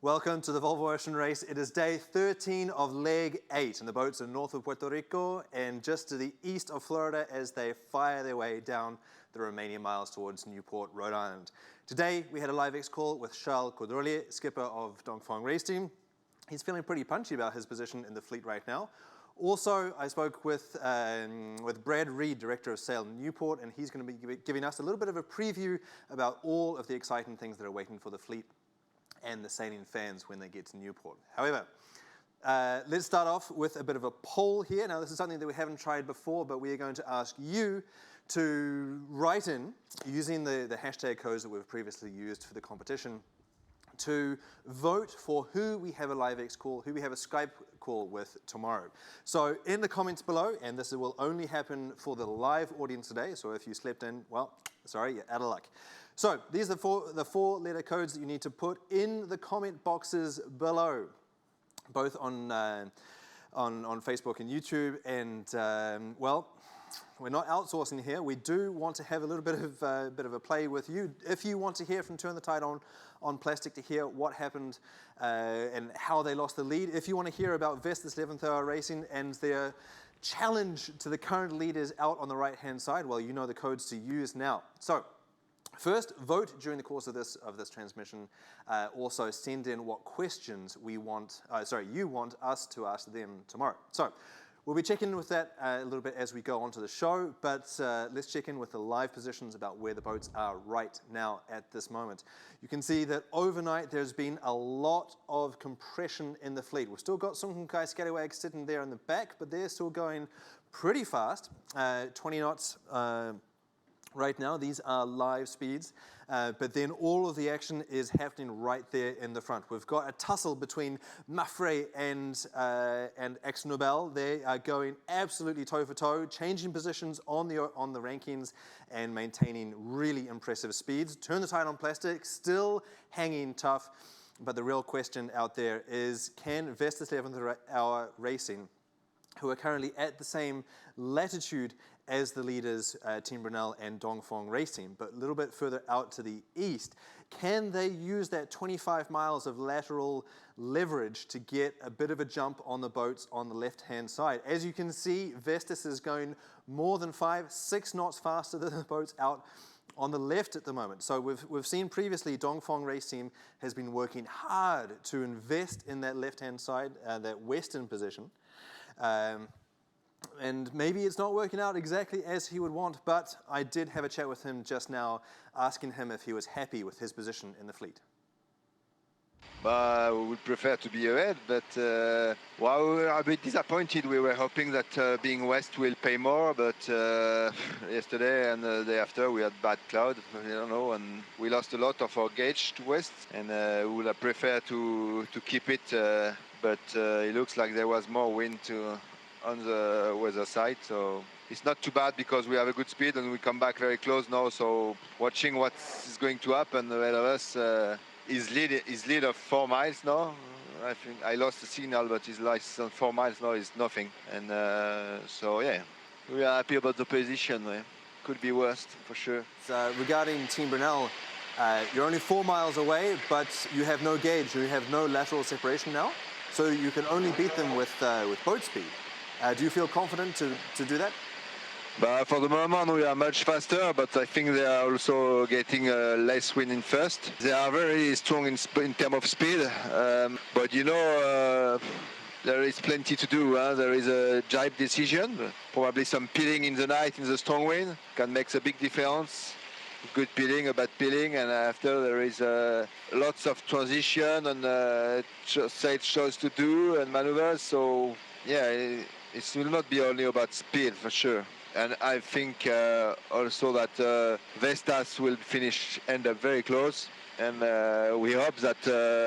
Welcome to the Volvo Ocean Race. It is day 13 of leg 8, and the boats are north of Puerto Rico and just to the east of Florida as they fire their way down the remaining miles towards Newport, Rhode Island. Today, we had a live X call with Caudrelier, skipper of Dongfeng race team. He's feeling pretty punchy about his position in the fleet right now. Also, I spoke with Brad Reed, Director of Sale Newport, and he's going to be giving us a little bit of a preview about all of the exciting things that are waiting for the fleet and the sailing fans when they get to Newport. However, let's start off with a bit of a poll here. Now, this is something that we haven't tried before, but we are going to ask you to write in, using the hashtag codes that we've previously used for the competition, to vote for who we have a live X call, who we have a Skype call with tomorrow. So in the comments below, and this will only happen for the live audience today, so if you slept in, well, sorry, you're out of luck. So these are the four letter codes that you need to put in the comment boxes below, both on Facebook and YouTube. And well, we're not outsourcing here. We do want to have a little bit of a play with you. If you want to hear from Turn the Tide on Plastic, to hear what happened and how they lost the lead. If you want to hear about Vestas 11th Hour Racing and their challenge to the current leaders out on the right-hand side, well, you know the codes to use now. So first, vote during the course of this transmission. Also, send in what questions you want us to ask them tomorrow. So we'll be checking in with that a little bit as we go on to the show, but let's check in with the live positions about where the boats are right now at this moment. You can see that overnight there's been a lot of compression in the fleet. We've still got Sunkai Scallywag sitting there in the back, but they're still going pretty fast, 20 knots right now. These are live speeds, but then all of the action is happening right there in the front. We've got a tussle between Mafre and Ex-Nobel. They are going absolutely toe for toe, changing positions on the rankings and maintaining really impressive speeds. Turn the Tide on Plastic, still hanging tough, but the real question out there is, can Vestas 11th Hour Racing, who are currently at the same latitude as the leaders, Team Brunel and Dongfeng Race Team, but a little bit further out to the east, can they use that 25 miles of lateral leverage to get a bit of a jump on the boats on the left-hand side? As you can see, Vestas is going more than 5-6 knots faster than the boats out on the left at the moment. So we've seen previously Dongfeng Race Team has been working hard to invest in that left-hand side, that western position. And maybe it's not working out exactly as he would want, but I did have a chat with him just now, asking him if he was happy with his position in the fleet. We would prefer to be ahead, but well, we were a bit disappointed. We were hoping that being west will pay more, but yesterday and the day after we had bad cloud, I don't know, and we lost a lot of our gauge to west, and we would have preferred to keep it, but it looks like there was more wind on the weather side, so it's not too bad because we have a good speed and we come back very close now. So watching what is going to happen ahead of us, his lead of 4 miles now. I think I lost the signal, but his last 4 miles now is nothing. And so yeah, we are happy about the position. Could be worse for sure. So regarding Team Brunel, you're only 4 miles away, but you have no gauge. You have no lateral separation now, so you can only beat them with boat speed. Do you feel confident to do that? For the moment we are much faster, but I think they are also getting less wind in first. They are very strong in terms of speed, but you know, there is plenty to do. There is a jibe decision, probably some peeling in the night in the strong wind can make a big difference. Good peeling, a bad peeling, and after there is lots of transition and side shows to do and maneuvers. So yeah, it will not be only about speed for sure. And I think also that Vestas will end up very close, and we hope that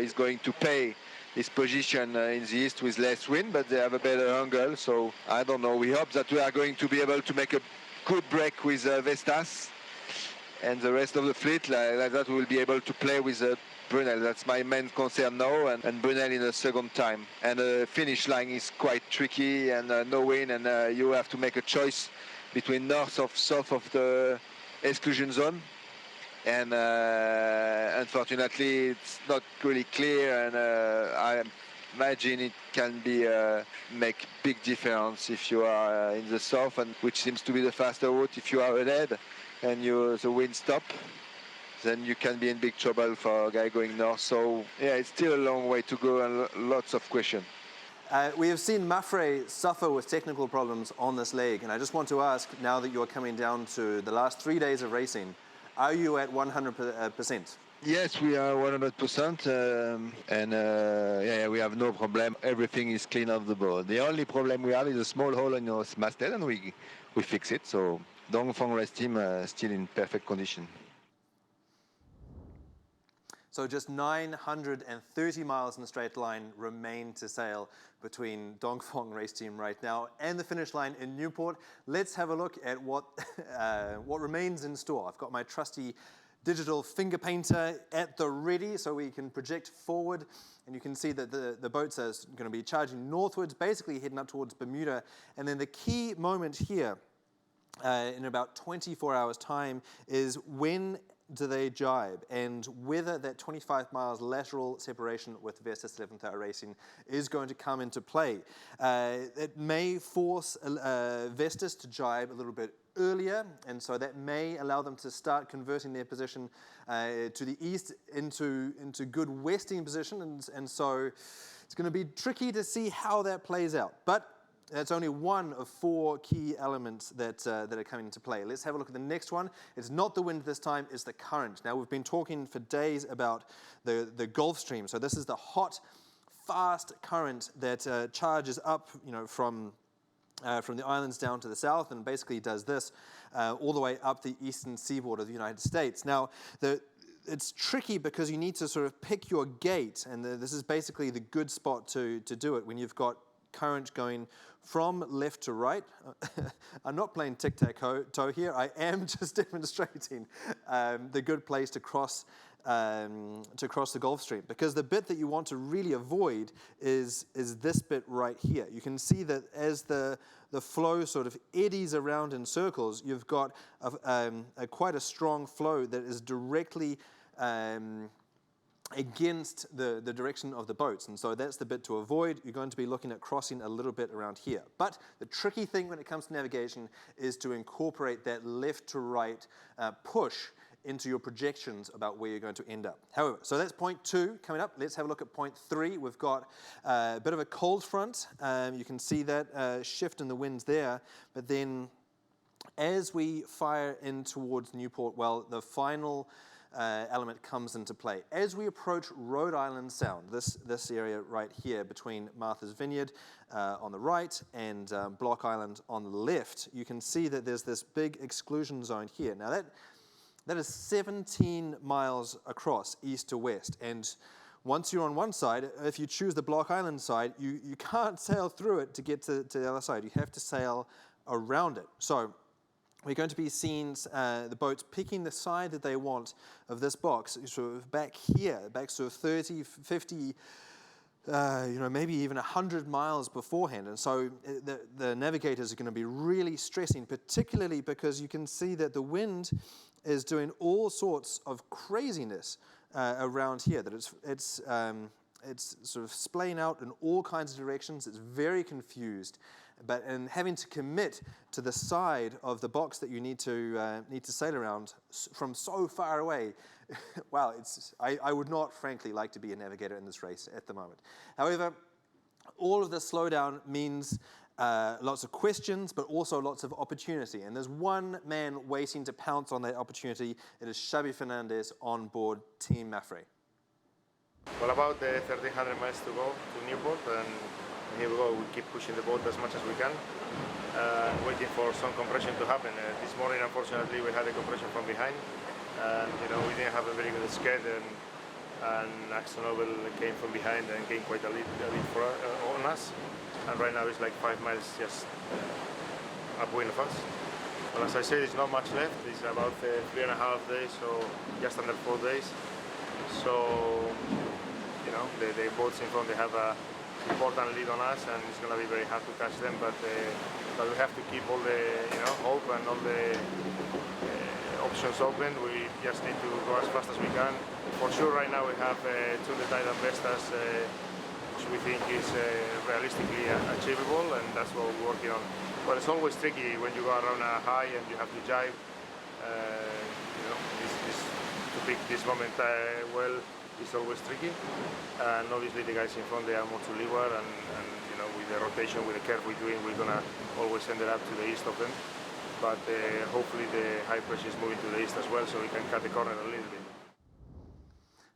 he's going to pay his position in the east with less wind, but they have a better angle, so I don't know. We hope that we are going to be able to make a good break with Vestas, and the rest of the fleet, like that, we will be able to play with Brunel. That's my main concern now, and Brunel in the second time. And the finish line is quite tricky, and no wind, and you have to make a choice between north or south of the exclusion zone. and unfortunately it's not really clear, and I imagine it can be make big difference if you are in the south, and which seems to be the faster route. If you are ahead and the wind stop, then you can be in big trouble for a guy going north. So yeah, it's still a long way to go and lots of questions. We have seen Mafre suffer with technical problems on this leg, and I just want to ask, now that you're coming down to the last 3 days of racing, are you at 100%? Yes, we are 100%, and yeah, we have no problem. Everything is clean off the board. The only problem we have is a small hole in your masthead, and we fix it. So Dongfeng race team still in perfect condition. So just 930 miles in a straight line remain to sail between Dongfeng race team right now and the finish line in Newport. Let's have a look at what remains in store. I've got my trusty digital finger painter at the ready so we can project forward, and you can see that the boats are going to be charging northwards, basically heading up towards Bermuda. And then the key moment here in about 24 hours time is when do they jibe, and whether that 25 miles lateral separation with Vestas 11th Hour Racing is going to come into play. It may force Vestas to jibe a little bit earlier, and so that may allow them to start converting their position to the east into good westing position, and so it's going to be tricky to see how that plays out. But that's only one of four key elements that are coming into play. Let's have a look at the next one. It's not the wind this time, it's the current. Now, we've been talking for days about the Gulf Stream. So this is the hot, fast current that charges up, from the islands down to the south, and basically does this all the way up the eastern seaboard of the United States. Now, it's tricky because you need to sort of pick your gate, and this is basically the good spot to do it when you've got current going from left to right. I'm not playing tic-tac-toe here. I am just demonstrating the good place to cross the Gulf Stream, because the bit that you want to really avoid is this bit right here. You can see that as the flow sort of eddies around in circles, you've got quite a strong flow that is directly against the direction of the boats, and so that's the bit to avoid. You're going to be looking at crossing a little bit around here. But the tricky thing when it comes to navigation is to incorporate that left to right push into your projections about where you're going to end up. However, so that's point 2 coming up. Let's have a look at point 3. We've got a bit of a cold front. You can see that shift in the winds there, but then as we fire in towards Newport, well, the final element comes into play. As we approach Rhode Island Sound, this area right here between Martha's Vineyard on the right and Block Island on the left, you can see that there's this big exclusion zone here. Now that is 17 miles across, east to west, and once you're on one side, if you choose the Block Island side, you can't sail through it to get to the other side. You have to sail around it. So we're going to be seeing the boats picking the side that they want of this box, sort of back here, back sort of 30, 50, maybe even 100 miles beforehand. And so the navigators are going to be really stressing, particularly because you can see that the wind is doing all sorts of craziness around here, that it's sort of splaying out in all kinds of directions. It's very confused. But in having to commit to the side of the box that you need to sail around from so far away, wow, I would not, frankly, like to be a navigator in this race at the moment. However, all of the slowdown means lots of questions, but also lots of opportunity. And there's one man waiting to pounce on that opportunity. It is Xavi Fernandez on board Team Mafre. Well, about the 1,300 miles to go to Newport, and here we go. We keep pushing the boat as much as we can, waiting for some compression to happen. This morning, unfortunately, we had a compression from behind, and we didn't have a very good sked, and Axel Nobel came from behind and gained quite a lead on us. And right now it's like 5 miles just upwind of us. Well, as I said, there's not much left. It's about 3.5 days, so just under 4 days. So, the boats in front, they have a important lead on us, and it's going to be very hard to catch them. But we have to keep all the hope and all options open. We just need to go as fast as we can. For sure, right now we have two Untitled Vestas, which we think is realistically achievable, and that's what we're working on. But it's always tricky when you go around a high and you have to jibe. You know, to pick this moment well is always tricky. And obviously the guys in front, they are more to leeward, and you know, with the rotation, with the curve we're doing, we're gonna always end it up to the east of them. But hopefully the high pressure is moving to the east as well, so we can cut the corner a little bit.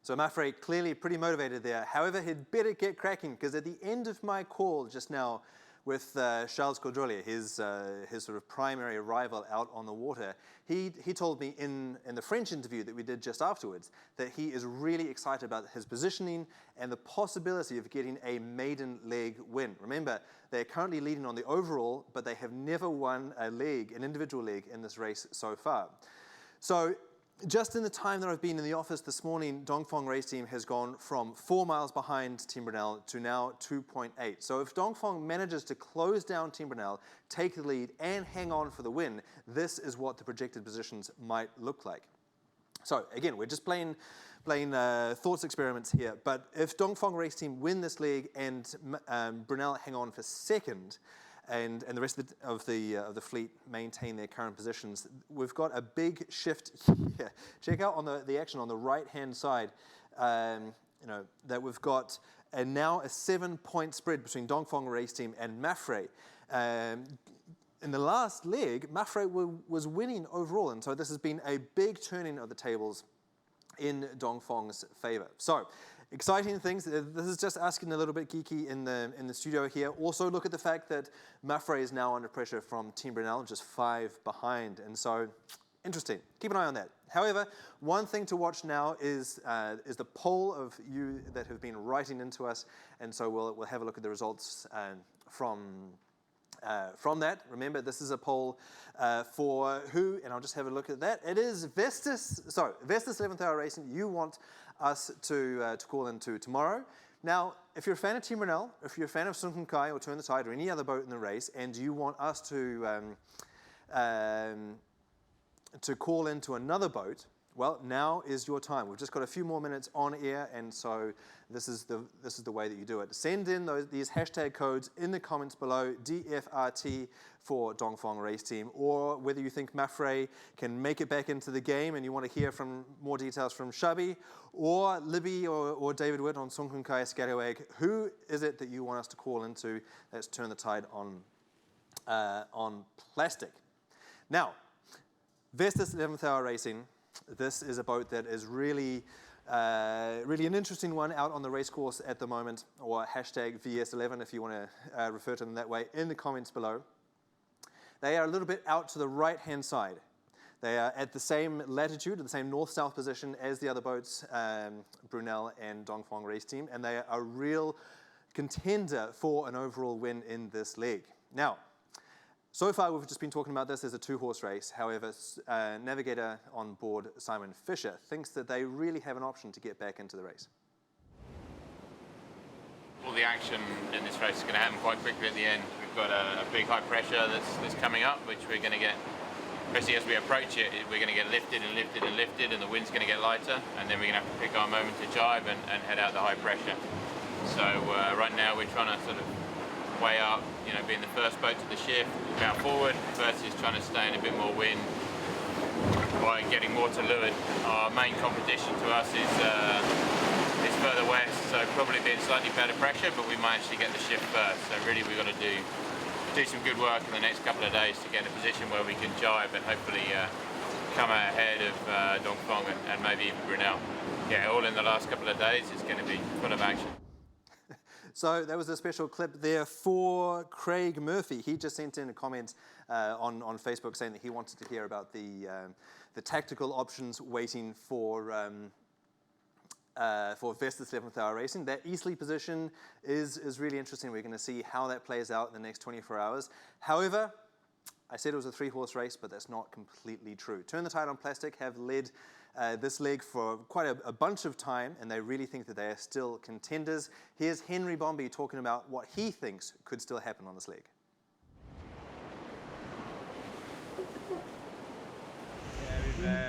So Mafre clearly pretty motivated there. However, he'd better get cracking, because at the end of my call just now with Charles Caudrelier, his sort of primary rival out on the water, he told me in the French interview that we did just afterwards that he is really excited about his positioning and the possibility of getting a maiden leg win. Remember, they're currently leading on the overall, but they have never won an individual leg in this race so far. So just in the time that I've been in the office this morning, Dongfeng race team has gone from 4 miles behind Team Brunel to now 2.8. So if Dongfeng manages to close down Team Brunel, take the lead, and hang on for the win, this is what the projected positions might look like. So again, we're just playing thoughts experiments here. But if Dongfeng race team win this leg and Brunel hang on for second, and the rest of the fleet maintain their current positions, we've got a big shift here. Check out on the action on the right-hand side, you know, that we've got now a 7-point spread between Dongfeng race team and Mafre. In the last leg, Mafre was winning overall, and so this has been a big turning of the tables in Dongfeng's favor. So, exciting things. This is just asking a little bit geeky in the studio here. Also look at the fact that Mafre is now under pressure from Team Brunel, just 5 behind. And so, interesting. Keep an eye on that. However, one thing to watch now is the poll of you that have been writing into us. And so we'll have a look at the results from that. Remember, this is a poll for who, and I'll just have a look at that. It is Vestas. So, Vestas 11th Hour Racing. You want us to call into tomorrow. Now, if you're a fan of Team Brunel, if you're a fan of Sun Kun Kai or Turn the Tide or any other boat in the race, and you want us to call into another boat, well, now is your time. We've just got a few more minutes on air, and so this is the way that you do it. Send in these hashtag codes in the comments below, DFRT for Dongfeng Race Team, or whether you think Mafre can make it back into the game and you want to hear more details from Shabi, or Libby or David Witt on Sun Kun Kai Scallywag. Who is it that you want us to call into? Let's turn the tide on plastic. Now, Vestas 11th Hour Racing. This is a boat that is really an interesting one out on the race course at the moment, or hashtag VS11 if you want to refer to them that way in the comments below. They are a little bit out to the right-hand side. They are at the same latitude, the same north-south position as the other boats, Brunel and Dongfeng Race Team, and they are a real contender for an overall win in this leg. Now, so far, we've just been talking about this as a 2-horse race. However, navigator on board, Simon Fisher, thinks that they really have an option to get back into the race. All the action in this race is going to happen quite quickly at the end. We've got a big high pressure that's coming up, which we're going to get, especially as we approach it, we're going to get lifted and lifted and lifted, and the wind's going to get lighter, and then we're going to have to pick our moment to jibe and head out the high pressure. So right now we're trying to sort of way up, you know, being the first boat to the shift, out forward, versus trying to stay in a bit more wind by getting more to leeward. Our main competition to us is further west, so probably being slightly better pressure, but we might actually get the shift first. So really we've got to do some good work in the next couple of days to get in a position where we can jibe and hopefully come out ahead of Dongfeng and maybe even Brunel. Yeah, all in the last couple of days. It's going to be full of action. So that was a special clip there for Craig Murphy. He just sent in a comment on Facebook saying that he wanted to hear about the tactical options waiting for Vestas 11th Hour Racing. That easterly position is really interesting. We're going to see how that plays out in the next 24 hours. However, I said it was a 3-horse race, but that's not completely true. Turn the Tide on Plastic have led this leg for quite a bunch of time, and they really think that they are still contenders. Here's Henry Bombi talking about what he thinks could still happen on this leg. Yeah,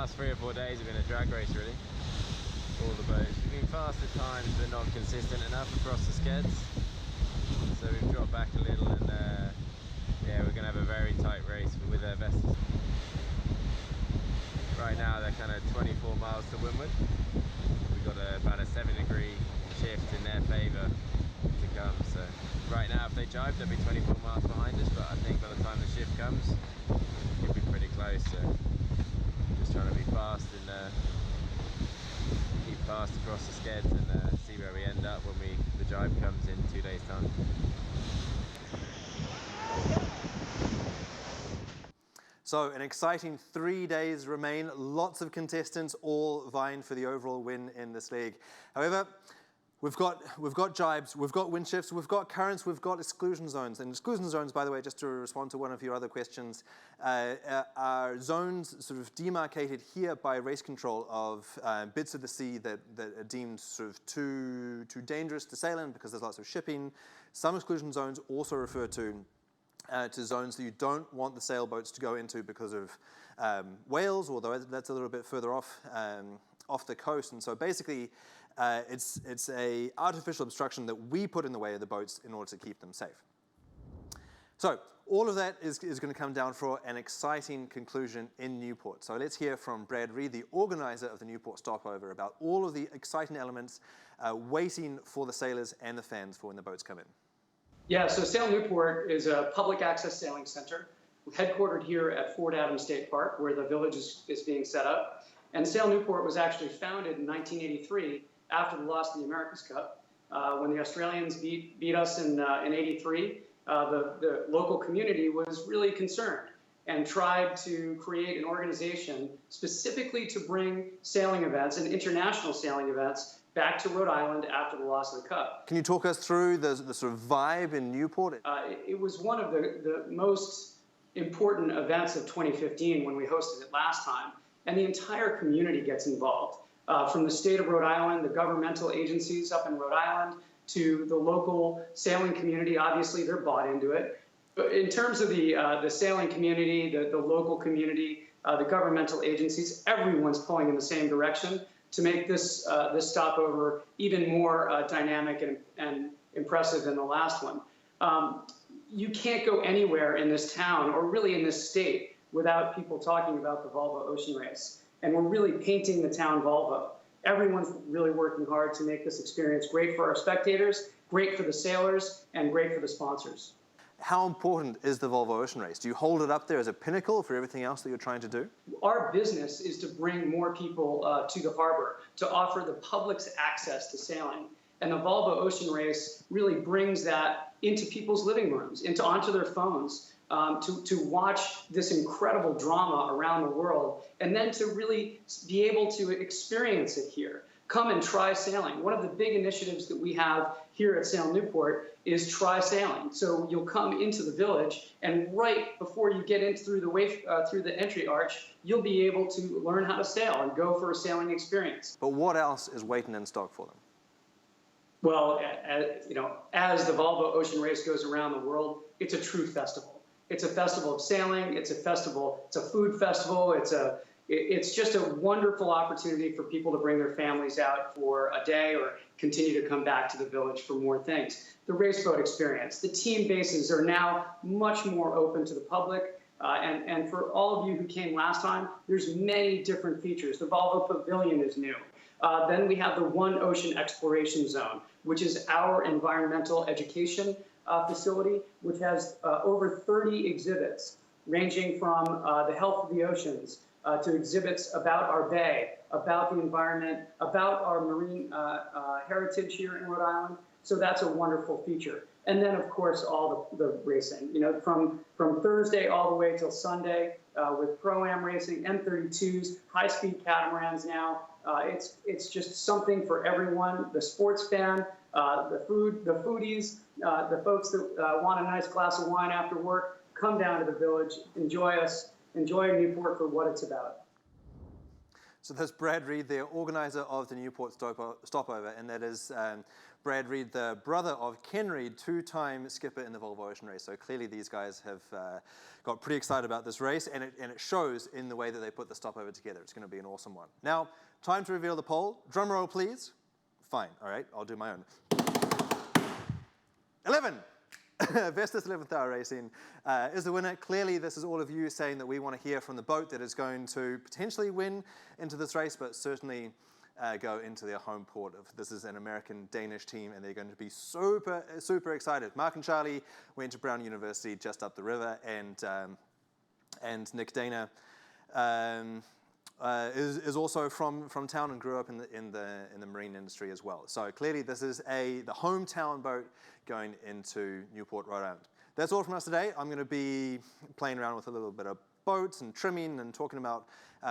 last 3 or 4 days have been a drag race really. All the boats. We've been fast at times but not consistent enough across the skeds. So we've dropped back a little and yeah, we're going to have a very tight race with our Vestas. Right now they're kind of 24 miles to windward. We've got about a 7-degree shift in their favour to come. So right now if they jibe they'll be 24 miles behind us, but I think by the time the shift comes it'll be pretty close. So just trying to be fast and keep fast across the skeds and see where we end up when the jibe comes in 2 days time. So an exciting 3 days remain, lots of contestants all vying for the overall win in this league. However, we've got jibes, we've got wind shifts, we've got currents, we've got exclusion zones. And exclusion zones, by the way, just to respond to one of your other questions, are zones sort of demarcated here by race control of bits of the sea that are deemed sort of too dangerous to sail in because there's lots of shipping. Some exclusion zones also refer to zones that you don't want the sailboats to go into because of whales, although that's a little bit further off the coast. And so basically, it's a artificial obstruction that we put in the way of the boats in order to keep them safe. So all of that is going to come down for an exciting conclusion in Newport. So let's hear from Brad Reed, the organizer of the Newport stopover, about all of the exciting elements waiting for the sailors and the fans for when the boats come in. Yeah, so Sail Newport is a public access sailing center headquartered here at Fort Adams State Park, where the village is being set up. And Sail Newport was actually founded in 1983 after the loss of the America's Cup. When the Australians beat us in 83, the local community was really concerned and tried to create an organization specifically to bring sailing events and international sailing events back to Rhode Island after the loss of the Cup. Can you talk us through the sort of vibe in Newport? It was one of the most important events of 2015 when we hosted it last time, and the entire community gets involved. From the state of Rhode Island, the governmental agencies up in Rhode Island, to the local sailing community, obviously they're bought into it. But in terms of the sailing community, the local community, the governmental agencies, everyone's pulling in the same direction to make this stopover even more dynamic and impressive than the last one. You can't go anywhere in this town or really in this state without people talking about the Volvo Ocean Race. And we're really painting the town Volvo. Everyone's really working hard to make this experience great for our spectators, great for the sailors, and great for the sponsors. How important is the Volvo Ocean Race? Do you hold it up there as a pinnacle for everything else that you're trying to do? Our business is to bring more people to the harbor, to offer the public's access to sailing. And the Volvo Ocean Race really brings that into people's living rooms, onto their phones, to watch this incredible drama around the world, and then to really be able to experience it here. Come and try sailing. One of the big initiatives that we have here at Sail Newport is try sailing. So you'll come into the village, and right before you get in through the entry arch, you'll be able to learn how to sail and go for a sailing experience. But what else is waiting in stock for them? Well, as the Volvo Ocean Race goes around the world, it's a true festival. It's a festival of sailing. It's a festival. It's a food festival. It's just a wonderful opportunity for people to bring their families out for a day or continue to come back to the village for more things. The race boat experience, the team bases are now much more open to the public. And for all of you who came last time, there's many different features. The Volvo Pavilion is new. Then we have the One Ocean Exploration Zone, which is our environmental education facility, which has over 30 exhibits ranging from the health of the oceans, to exhibits about our bay, about the environment, about our marine heritage here in Rhode Island. So that's a wonderful feature. And then, of course, all the racing, from Thursday all the way till Sunday with Pro-Am racing, M32s, high-speed catamarans now. It's just something for everyone, the sports fan, the foodies, the folks that want a nice glass of wine after work. Come down to the village, enjoy Newport for what it's about. So that's Brad Reed, the organizer of the Newport stopover, and that is Brad Reed, the brother of Ken Reed, two-time skipper in the Volvo Ocean Race. So clearly these guys have got pretty excited about this race, and it shows in the way that they put the stopover together. It's going to be an awesome one. Now, time to reveal the poll. Drum roll, please. Fine, all right, I'll do my own. 11! Vestas 11th Hour Racing is the winner. Clearly, this is all of you saying that we want to hear from the boat that is going to potentially win into this race, but certainly go into their home port. This is an American-Danish team, and they're going to be super, super excited. Mark and Charlie went to Brown University just up the river, and Nick Dana is also from town and grew up in the marine industry as well. So clearly, this is the hometown boat going into Newport, Rhode Island. That's all from us today. I'm going to be playing around with a little bit of boats and trimming and talking about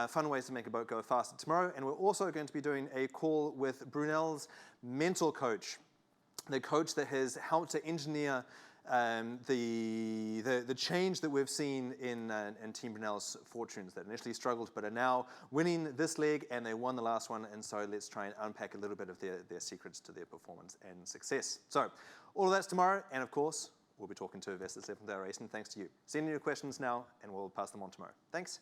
fun ways to make a boat go faster tomorrow. And we're also going to be doing a call with Brunel's mental coach, the coach that has helped to engineer the change that we've seen in Team Brunel's fortunes that initially struggled but are now winning this leg, and they won the last one, and so let's try and unpack a little bit of their secrets to their performance and success. So all of that's tomorrow, and of course we'll be talking to Vestas 7th Hour Racing thanks to you. Send in your questions now and we'll pass them on tomorrow. Thanks.